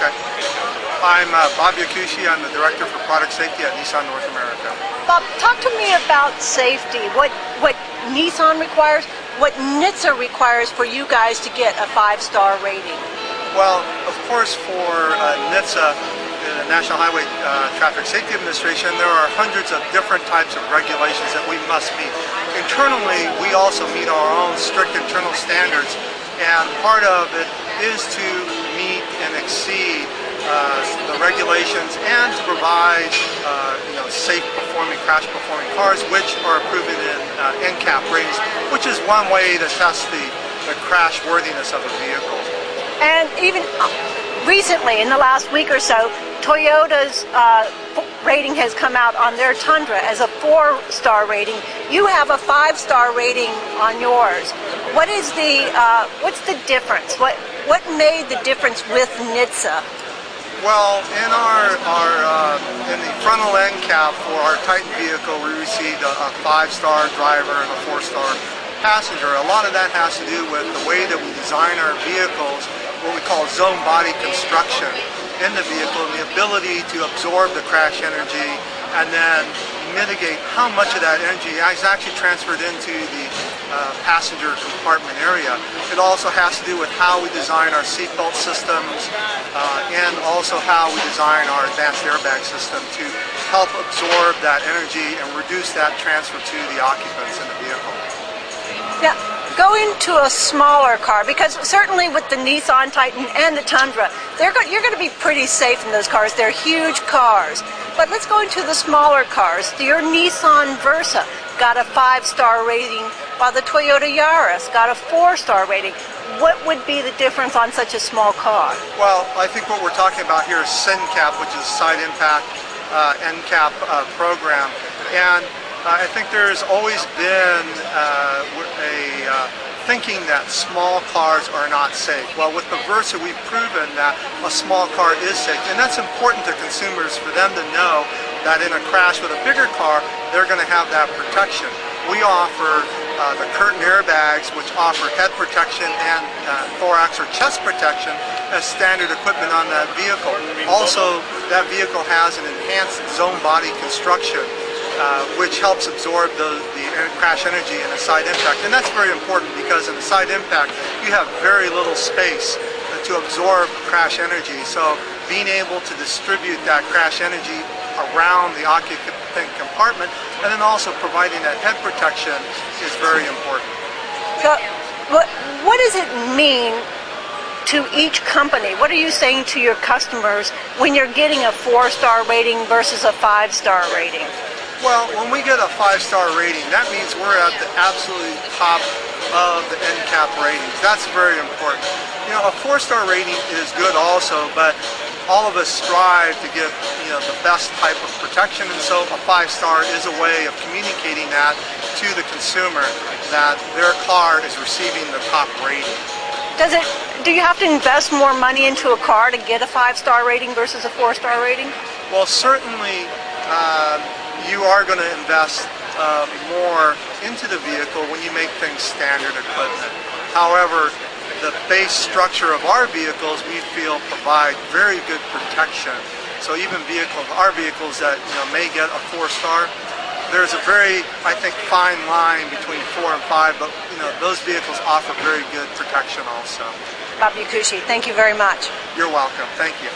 Okay. I'm Bob Yakushi. I'm the Director for Product Safety at Nissan North America. Bob, talk to me about safety. What Nissan requires, what NHTSA requires for you guys to get a 5-star rating. Well, of course, for NHTSA, the National Highway Traffic Safety Administration, there are hundreds of different types of regulations that we must meet. Internally, we also meet our own strict internal standards, and part of it is to meet and exceed the regulations and to provide safe performing, crash performing cars, which are proven in NCAP ratings, which is one way to test the crash worthiness of a vehicle. And even recently, in the last week or so, Toyota's rating has come out on their Tundra as a 4-star rating. You have a 5-star rating on yours. What is what's the difference? What made the difference with NHTSA? Well, in in the frontal end cap for our Titan vehicle, we received a 5-star driver and a 4-star passenger. A lot of that has to do with the way that we design our vehicles, what we call zone body construction in the vehicle, and the ability to absorb the crash energy and then mitigate how much of that energy is actually transferred into the passenger compartment area. It also has to do with how we design our seatbelt systems and also how we design our advanced airbag system to help absorb that energy and reduce that transfer to the occupants in the vehicle. Now, go into a smaller car, because certainly with the Nissan Titan and the Tundra, you're going to be pretty safe in those cars. They're huge cars. But let's go into the smaller cars. Your Nissan Versa got a 5-star rating, while the Toyota Yaris got a 4-star rating. What would be the difference on such a small car? Well, I think what we're talking about here is SINCAP, which is Side Impact NCAP program. And I think there's always been thinking that small cars are not safe. Well, with the Versa, we've proven that a small car is safe, and that's important to consumers for them to know that in a crash with a bigger car, they're going to have that protection. We offer the curtain airbags, which offer head protection and thorax or chest protection as standard equipment on that vehicle. Also, that vehicle has an enhanced zone body construction, which helps absorb the crash energy in a side impact. And that's very important, because in a side impact, you have very little space to absorb crash energy. So being able to distribute that crash energy around the occupant compartment, and then also providing that head protection, is very important. So what does it mean to each company? What are you saying to your customers when you're getting a 4-star rating versus a 5-star rating? Well, when we get a 5-star rating, that means we're at the absolute top of the NCAP ratings. That's very important. You know, a 4-star rating is good also, but all of us strive to give the best type of protection, and so a 5-star is a way of communicating that to the consumer, that their car is receiving the top rating. Do you have to invest more money into a car to get a 5-star rating versus a 4-star rating? Well, certainly you are going to invest more into the vehicle when you make things standard equipment. However, the base structure of our vehicles, we feel, provide very good protection. So even our vehicles that may get a 4-star, there's a very, I think, fine line between 4 and 5, but those vehicles offer very good protection also. Bob Yakushi, thank you very much. You're welcome. Thank you.